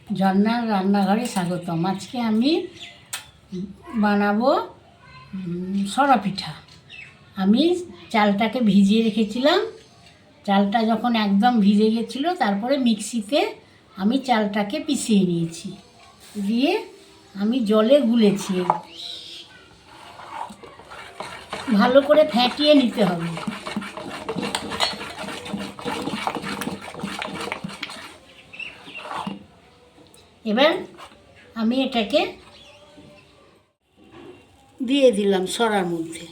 ঝর্ণার রান্নাঘরে স্বাগতম। আজকে আমি বানাবো সরা পিঠা। আমি চালটাকে ভিজিয়ে রেখেছিলাম। চালটা যখন একদম ভিজে গেছিলো, তারপরে মিক্সিতে আমি চালটাকে পিষিয়ে নিয়েছি, দিয়ে আমি জলে গুলেছি। ভালো করে ফেটিয়ে নিতে হবে। এবার আমি এটাকে দিয়ে দিলাম সরার মধ্যে।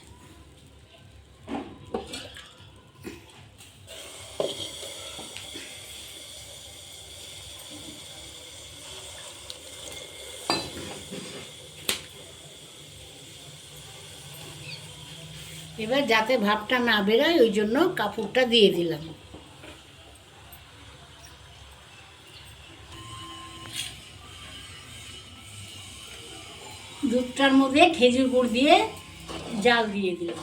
এবার যাতে ভাপটা না বেরোয়, ওই জন্য কাপড়টা দিয়ে দিলাম। দুধটার মধ্যে খেজুর গুড় দিয়ে জাল দিয়ে দিলাম।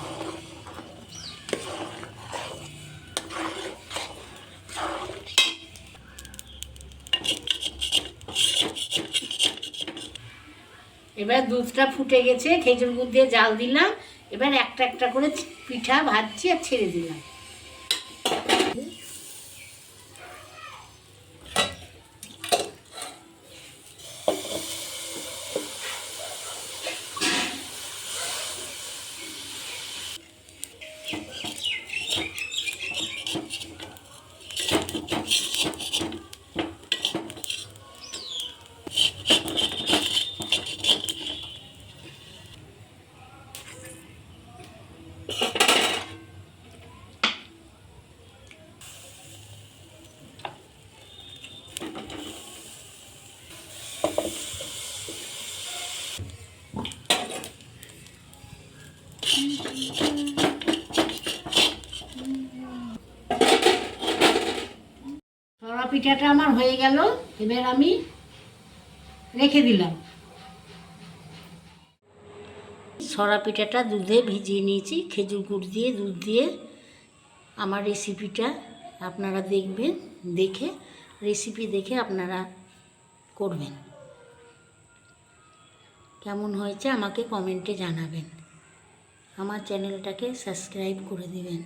এবার দুধটা ফুটে গেছে, খেজুর গুড় দিয়ে জাল দিলাম। এবার একটা একটা করে পিঠা ভাজছি আর ছেড়ে দিলাম। সরা পিঠাটা আমার হয়ে গেল। এবার আমি রেখে দিলাম। সরা পিঠাটা দুধে ভিজিয়ে নিয়েছি, খেজুর গুড় দিয়ে, দুধ দিয়ে। আমার রেসিপিটা আপনারা দেখবেন, দেখে রেসিপি দেখে আপনারা করবেন। কেমন হয়েছে আমাকে কমেন্টে জানাবেন। আমার চ্যানেলটাকে সাবস্ক্রাইব করে দেবেন।